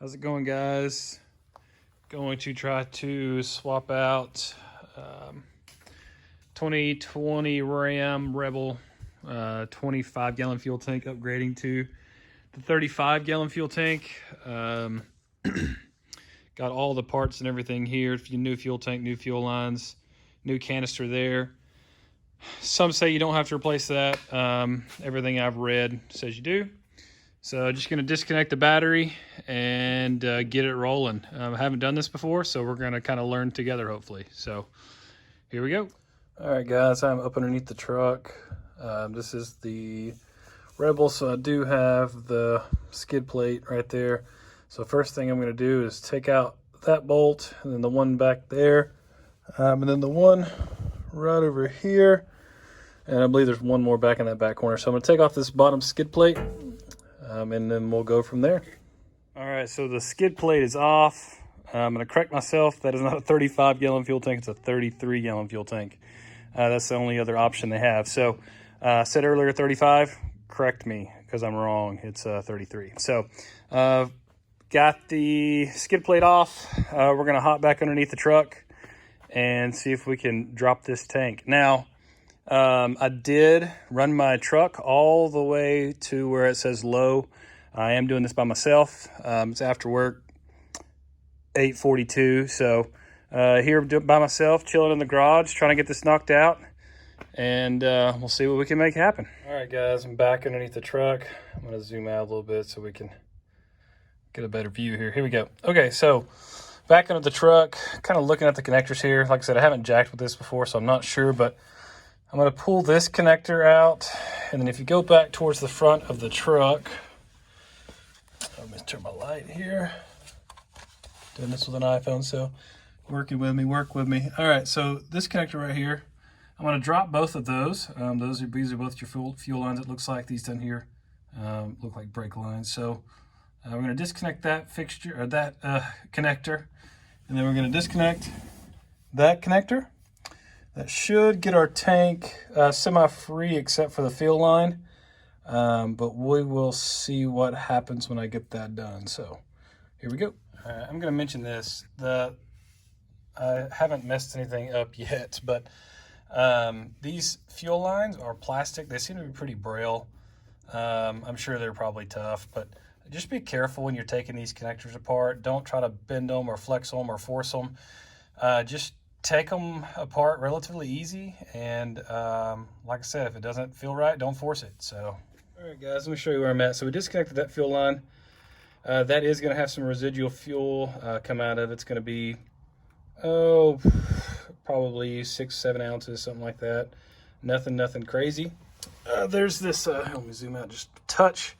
How's it going, guys? Going to try to swap out 2020 Ram Rebel 25-gallon fuel tank, upgrading to the 35-gallon fuel tank. Got all the parts and everything here. New fuel tank, new fuel lines, new canister there. Some say you don't have to replace that. Everything I've read says you do. So just going to disconnect the battery and get it rolling. I haven't done this before, so we're going to kind of learn together, hopefully. So here we go. All right, guys, I'm up underneath the truck. This is the Rebel, so I do have the skid plate right there. So first thing I'm going to do is take out that bolt, and then the one back there, and then the one right over here. And I believe there's one more back in that back corner. So I'm going to take off this bottom skid plate. And then we'll go from there. All right, so the skid plate is off. I'm going to correct myself. That is not a 35-gallon fuel tank. It's a 33-gallon fuel tank. That's the only other option they have. So I said earlier 35. Correct me because I'm wrong. It's 33. So got the skid plate off. We're going to hop back underneath the truck and see if we can drop this tank. Now, I did run my truck all the way to where it says low. I am doing this by myself. It's after work, 8:42. So here by myself, chilling in the garage, trying to get this knocked out. And we'll see what we can make happen. All right, guys, I'm back underneath the truck. I'm going to zoom out a little bit so we can get a better view here. Here we go. Okay, so back under the truck, kind of looking at the connectors here. Like I said, I haven't jacked with this before, so I'm not sure, but I'm going to pull this connector out, and then if you go back towards the front of the truck, let me turn my light here. Doing this with an iPhone, so work with me. All right, so this connector right here, I'm going to drop both of those. These are both your fuel lines. It looks like these down here look like brake lines. So we're going to disconnect that fixture or that connector, and then we're going to disconnect that connector. That should get our tank semi-free except for the fuel line, but we will see what happens when I get that done. So here we go. All right, I'm going to mention this. I haven't messed anything up yet, but these fuel lines are plastic. They seem to be pretty braille. I'm sure they're probably tough, but just be careful when you're taking these connectors apart. Don't try to bend them or flex them or force them. Just take them apart relatively easy, and like I said, if it doesn't feel right, don't force it. So all right, guys, let me show you where I'm at. So we disconnected that fuel line. That is going to have some residual fuel come out of it. It's going to be probably 6-7 ounces, something like that. Nothing crazy. There's this let me zoom out just a touch.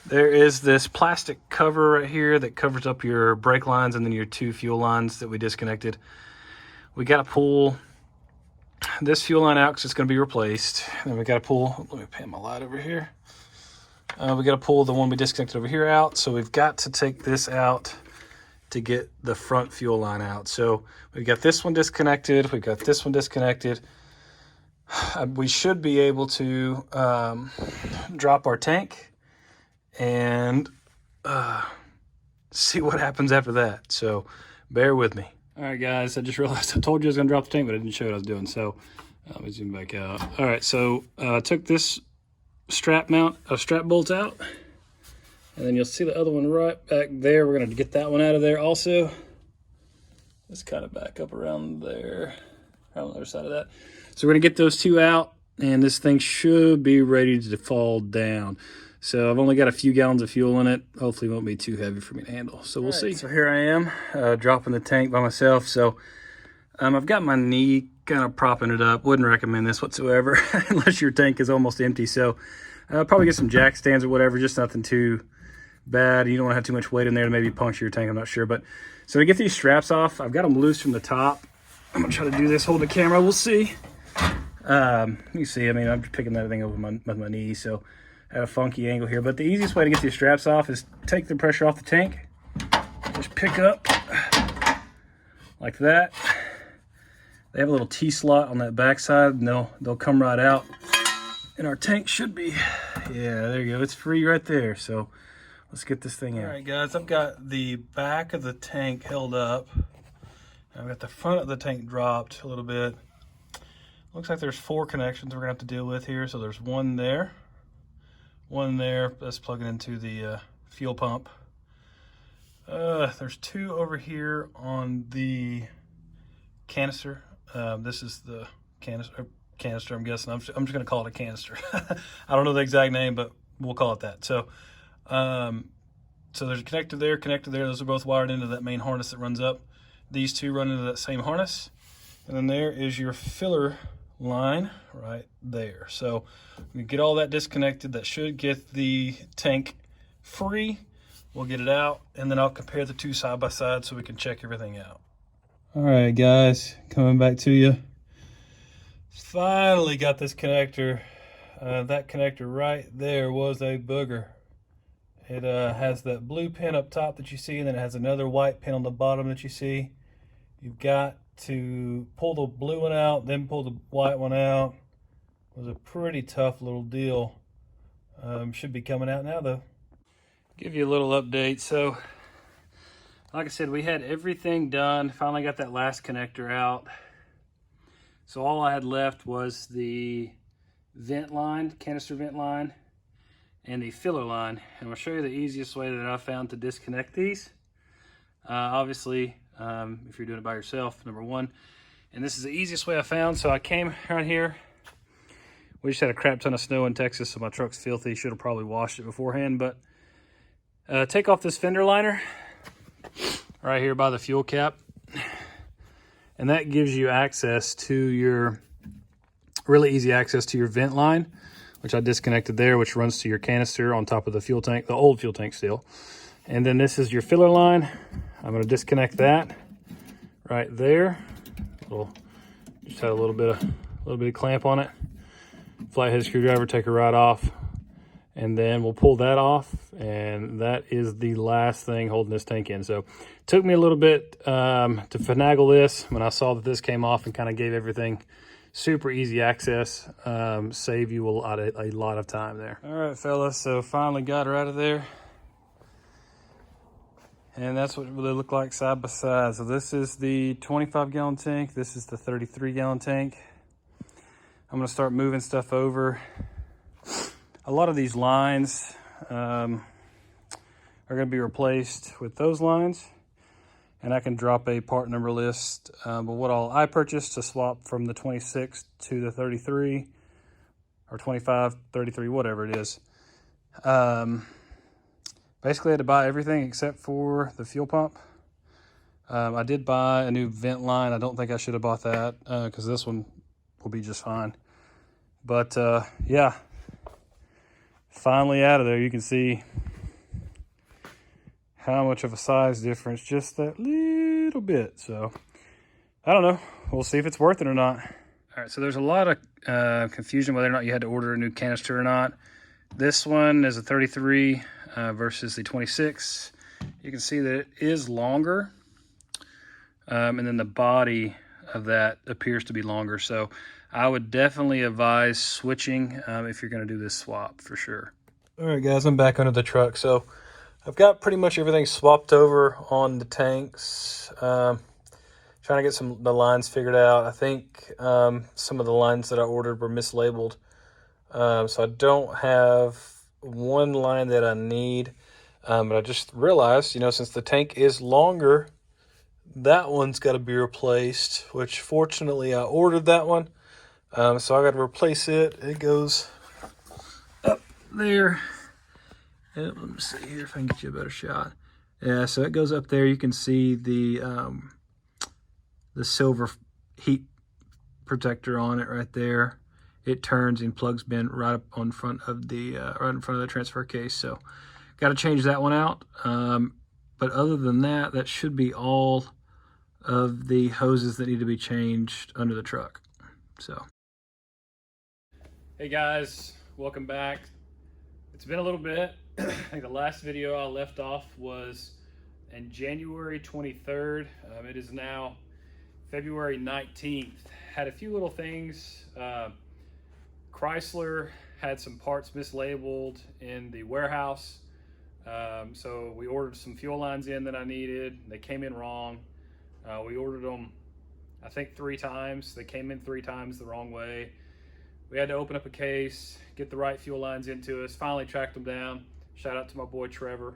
There is this plastic cover right here that covers up your brake lines and then your two fuel lines that we disconnected. We got to pull this fuel line out because it's going to be replaced. And then we got to pull, let me pan my light over here. We got to pull the one we disconnected over here out. So we've got to take this out to get the front fuel line out. So we got this one disconnected. We got this one disconnected. We should be able to drop our tank and see what happens after that. So bear with me. All right, guys, I just realized I told you I was going to drop the tank, but I didn't show what I was doing. So let me zoom back out. All right, so I took this strap bolt out, and then you'll see the other one right back there. We're going to get that one out of there also. Let's kind of back up around there, around the other side of that. So we're going to get those two out, and this thing should be ready to fall down. So I've only got a few gallons of fuel in it. Hopefully it won't be too heavy for me to handle. So we'll see. So here I am dropping the tank by myself. So I've got my knee kind of propping it up. Wouldn't recommend this whatsoever unless your tank is almost empty. So I'll probably get some jack stands or whatever, just nothing too bad. You don't want to have too much weight in there to maybe puncture your tank. I'm not sure. But so to get these straps off, I've got them loose from the top. I'm going to try to do this, hold the camera. We'll see. You see, I mean, I'm picking that thing over with my knee. So at a funky angle here, but the easiest way to get these straps off is take the pressure off the tank. Just pick up like that. They have a little T-slot on that back side, and they'll come right out. And our tank should be, yeah, there you go. It's free right there. So let's get this thing in. All right, guys, I've got the back of the tank held up. I've got the front of the tank dropped a little bit. Looks like there's 4 connections we're gonna have to deal with here. So there's one there that's plugging into the fuel pump. There's 2 over here on the canister. This is the canister, I'm guessing. I'm just gonna call it a canister. I don't know the exact name, but we'll call it that. So, so there's a connector there, Those are both wired into that main harness that runs up. These 2 run into that same harness. And then there is your filler line right there. So we get all that disconnected. That should get the tank free. We'll get it out, and then I'll compare the 2 side by side so we can check everything out. All right, guys, coming back to you. Finally got this connector. That connector right there was a booger. It has that blue pin up top that you see, and then it has another white pin on the bottom that you see. You've got to pull the blue one out, then pull the white one out. It was a pretty tough little deal. Should be coming out now, though. Give you a little update. So, like I said, we had everything done. Finally got that last connector out. So all I had left was the vent line, canister vent line, and the filler line. And I'll show you the easiest way that I found to disconnect these. Obviously, if you're doing it by yourself, number 1. And this is the easiest way I found. So I came around here. We just had a crap ton of snow in Texas, so my truck's filthy. Should have probably washed it beforehand. But take off this fender liner right here by the fuel cap. And that gives you access to your, really easy access to your vent line, which I disconnected there, which runs to your canister on top of the fuel tank, the old fuel tank still. And then this is your filler line. I'm going to disconnect that right there. Just had a little bit of clamp on it. Flathead screwdriver, take it right off. And then we'll pull that off, and that is the last thing holding this tank in. So it took me a little bit to finagle this. When I saw that this came off and kind of gave everything super easy access, save you a lot of time there. All right, fellas, so finally got her out of there. And that's what they look like side by side. So this is the 25-gallon tank. This is the 33-gallon tank. I'm gonna start moving stuff over. A lot of these lines are going to be replaced with those lines, and I can drop a part number list. But what I purchased to swap from the 26 to the 33, or 25, 33, whatever it is. Basically, I had to buy everything except for the fuel pump. I did buy a new vent line. I don't think I should have bought that because this one will be just fine. But yeah. Finally out of there. You can see how much of a size difference, just that little bit. So I don't know, we'll see if it's worth it or not. All right, so there's a lot of confusion whether or not you had to order a new canister or not. This one is a 33 versus the 26. You can see that it is longer, and then the body of that appears to be longer. So I would definitely advise switching if you're going to do this swap for sure. All right, guys, I'm back under the truck. So I've got pretty much everything swapped over on the tanks. Trying to get the lines figured out. I think some of the lines that I ordered were mislabeled. So I don't have one line that I need. But I just realized, since the tank is longer, that one's got to be replaced, which fortunately I ordered that one. So I got to replace it. It goes up there. Let me see here if I can get you a better shot. Yeah, so it goes up there. You can see the silver heat protector on it right there. It turns and plugs in right up on front of the right in front of the transfer case. So got to change that one out. But other than that, that should be all of the hoses that need to be changed under the truck. So, hey guys, welcome back. It's been a little bit. I think the last video I left off was in January 23rd. It is now February 19th. Had a few little things. Chrysler had some parts mislabeled in the warehouse. So we ordered some fuel lines in that I needed. They came in wrong. We ordered them, I think 3 times. They came in 3 times the wrong way. We had to open up a case, get the right fuel lines into us, finally tracked them down. Shout out to my boy Trevor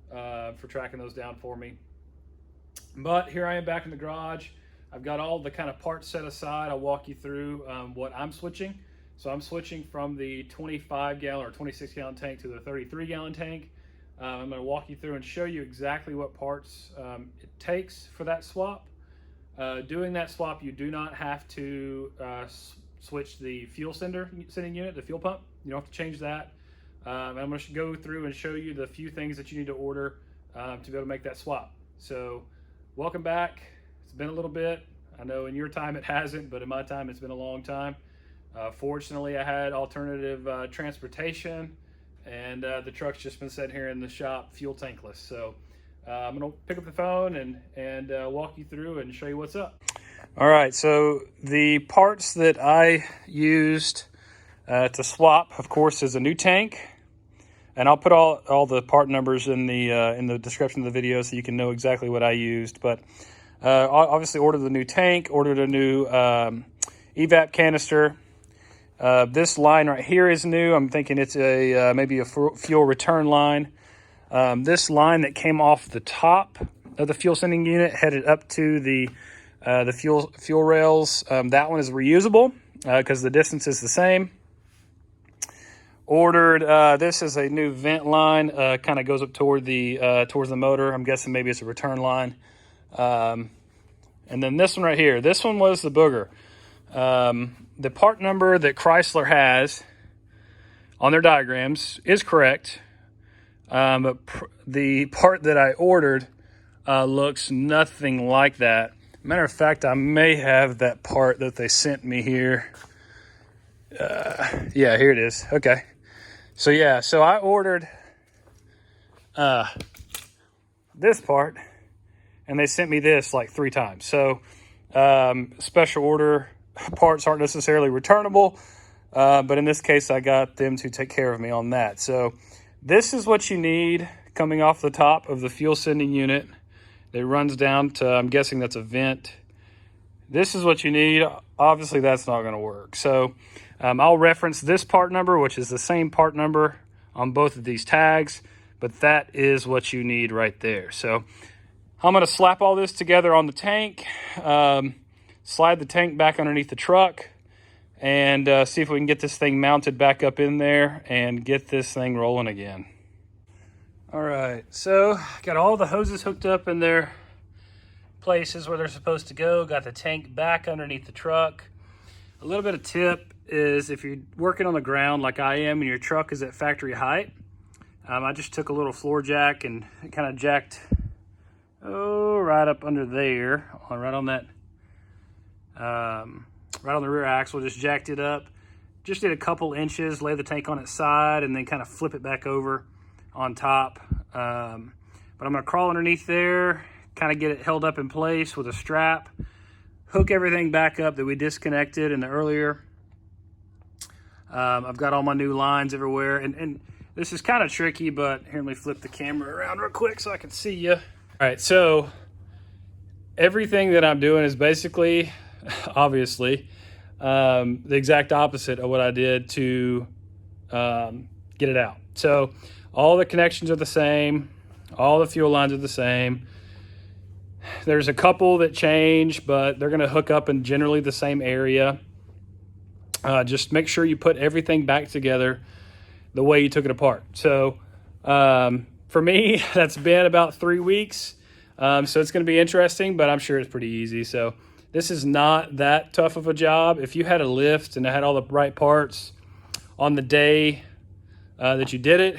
for tracking those down for me. But here I am back in the garage. I've got all the kind of parts set aside. I'll walk you through what I'm switching. So I'm switching from the 25-gallon or 26-gallon tank to the 33-gallon tank. I'm going to walk you through and show you exactly what parts it takes for that swap. Doing that swap, you do not have to switch the fuel sending unit, the fuel pump. You don't have to change that. I'm going to go through and show you the few things that you need to order to be able to make that swap. So welcome back. It's been a little bit. I know in your time it hasn't, but in my time it's been a long time. Fortunately, I had alternative transportation, and the truck's just been sitting here in the shop fuel tankless. So I'm going to pick up the phone and walk you through and show you what's up. All right, so the parts that I used to swap, of course, is a new tank. And I'll put all the part numbers in the description of the video so you can know exactly what I used. But obviously ordered the new tank, ordered a new evap canister. This line right here is new. I'm thinking it's maybe a fuel return line. This line that came off the top of the fuel sending unit headed up to the fuel rails. That one is reusable because the distance is the same. Ordered this is a new vent line, kind of goes up toward towards the motor. I'm guessing maybe it's a return line. And then this one right here, this one was the Booger. The part number that Chrysler has on their diagrams is correct, but the part that I ordered looks nothing like that. Matter of fact, I may have that part that they sent me here. Yeah, here it is. Okay. So yeah, so I ordered this part, and they sent me this like 3 times. So special order parts aren't necessarily returnable, but in this case, I got them to take care of me on that. So this is what you need coming off the top of the fuel sending unit. It runs down to, I'm guessing that's a vent. This is what you need. Obviously, that's not going to work. So I'll reference this part number, which is the same part number on both of these tags, but that is what you need right there. So I'm going to slap all this together on the tank, slide the tank back underneath the truck, and see if we can get this thing mounted back up in there and get this thing rolling again. All right, so got all the hoses hooked up in their places where they're supposed to go. Got the tank back underneath the truck. A little bit of tip is if you're working on the ground like I am and your truck is at factory height, I just took a little floor jack and kind of jacked right up under there, right on that, right on the rear axle, just jacked it up. Just did a couple inches, lay the tank on its side, and then kind of flip it back over on top. But I'm gonna crawl underneath there, kind of get it held up in place with a strap, hook everything back up that we disconnected in the earlier. I've got all my new lines everywhere, and this is kind of tricky, but here, let me flip the camera around real quick so I can see you. All right, so everything that I'm doing is basically, obviously, the exact opposite of what I did to get it out. So all the connections are the same, all the fuel lines are the same. There's a couple that change, but they're going to hook up in generally the same area. Just make sure you put everything back together the way you took it apart. So for me, that's been about 3 weeks. So it's going to be interesting, but I'm sure it's pretty easy. So this is not that tough of a job. If you had a lift and it had all the right parts on the day that you did it,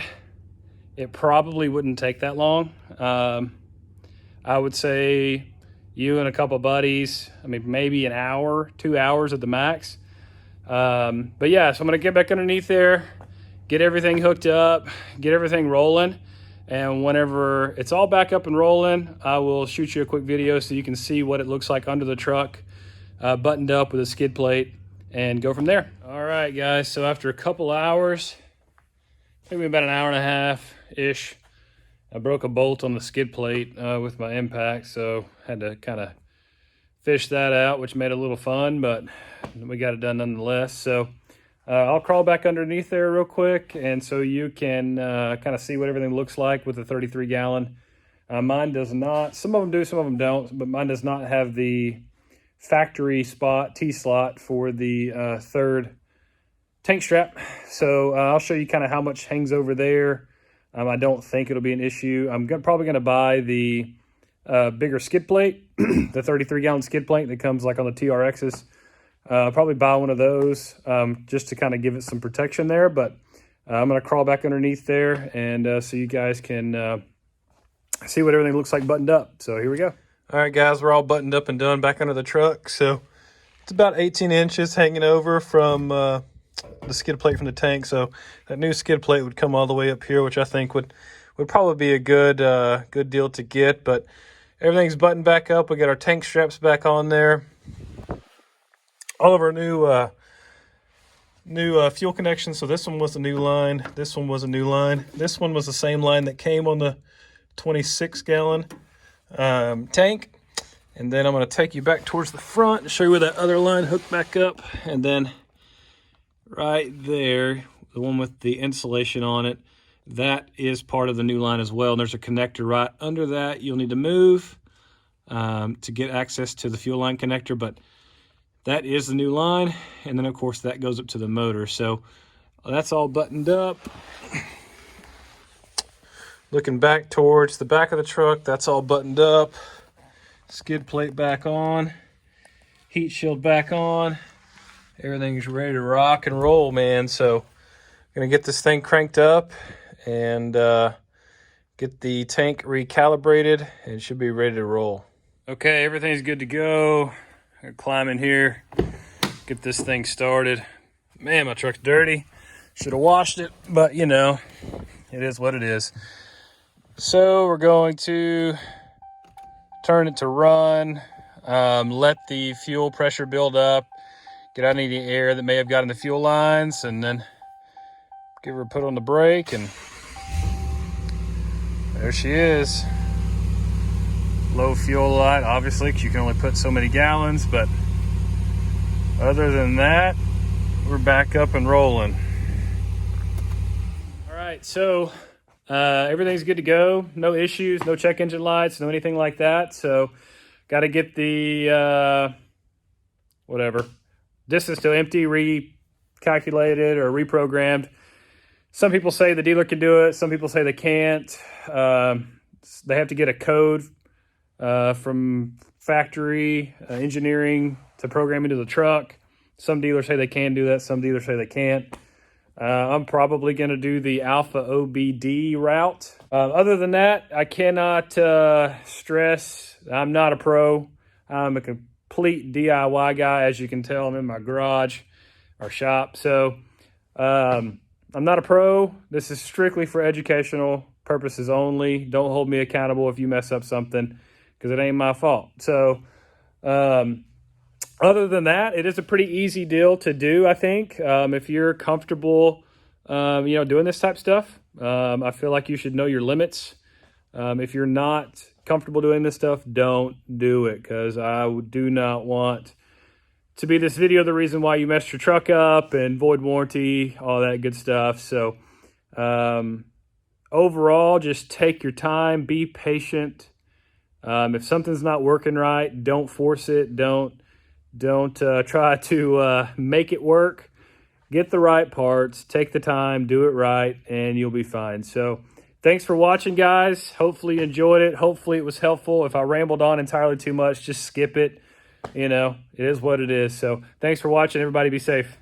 it probably wouldn't take that long. I would say you and a couple of buddies, I mean, maybe an hour, 2 hours at the max. But yeah, so I'm going to get back underneath there, get everything hooked up, get everything rolling. And whenever it's all back up and rolling, I will shoot you a quick video so you can see what it looks like under the truck, buttoned up with a skid plate, and go from there. All right, guys, so after a couple hours, maybe about an hour and a half-ish, I broke a bolt on the skid plate with my impact, so had to kind of fish that out, which made it a little fun, but we got it done nonetheless. So I'll crawl back underneath there real quick, and so you can kind of see what everything looks like with the 33 gallon. Mine does not. Some of them do, some of them don't, but mine does not have the factory spot, T-slot for the third tank strap. So I'll show you kind of how much hangs over there. I don't think it'll be an issue. I'm probably going to buy the bigger skid plate, the 33 gallon skid plate that comes like on the TRXs. Probably buy one of those just to kind of give it some protection there. But I'm going to crawl back underneath there and so you guys can see what everything looks like buttoned up. So here we go. All right, guys, we're all buttoned up and done back under the truck. So it's about 18 inches hanging over from the skid plate from the tank. So that new skid plate would come all the way up here, which I think would probably be a good good deal to get. But everything's buttoned back up. We got our tank straps back on there. All of our new fuel connections. So this one was a new line. This one was a new line. This one was the same line that came on the 26 gallon tank. And then I'm going to take you back towards the front and show you where that other line hooked back up. And then right there, the one with the insulation on it, that is part of the new line as well. And there's a connector right under that you'll need to move to get access to the fuel line connector. But that is the new line. And then, of course, that goes up to the motor. So that's all buttoned up. Looking back towards the back of the truck, that's all buttoned up. Skid plate back on. Heat shield back on. Everything's ready to rock and roll, man. So I'm going to get this thing cranked up and get the tank recalibrated, and it should be ready to roll. Okay, everything's good to go. I'm going to climb in here, get this thing started. Man, my truck's dirty. Should have washed it, but you know, it is what it is. So we're going to turn it to run, let the fuel pressure build up, get out any air that may have got in the fuel lines, and then give her a put on the brake, and there she is. Low fuel line, obviously, because you can only put so many gallons, but other than that, we're back up and rolling. All right, so everything's good to go. No issues, no check engine lights, no anything like that. So got to get the, distance to empty recalculated or reprogrammed. Some people say the dealer can do it. Some people say they can't. They have to get a code from factory engineering to program into the truck. Some dealers say they can do that. Some dealers say they can't. I'm probably going to do the Alpha OBD route. Other than that, I cannot stress I'm not a pro. I'm a complete DIY guy. As you can tell, I'm in my garage or shop. So I'm not a pro. This is strictly for educational purposes only. Don't hold me accountable if you mess up something, because it ain't my fault. So other than that, it is a pretty easy deal to do, I think. If you're comfortable, doing this type of stuff, I feel like you should know your limits. If you're not comfortable doing this stuff, don't do it, because I do not want to be this video the reason why you messed your truck up and void warranty, all that good stuff. So overall, just take your time, be patient. If something's not working right, don't force it. Don't try to make it work. Get the right parts, take the time, do it right, and you'll be fine. So thanks for watching, guys. Hopefully you enjoyed it. Hopefully it was helpful. If I rambled on entirely too much, just skip it. You know, it is what it is. So thanks for watching. Everybody be safe.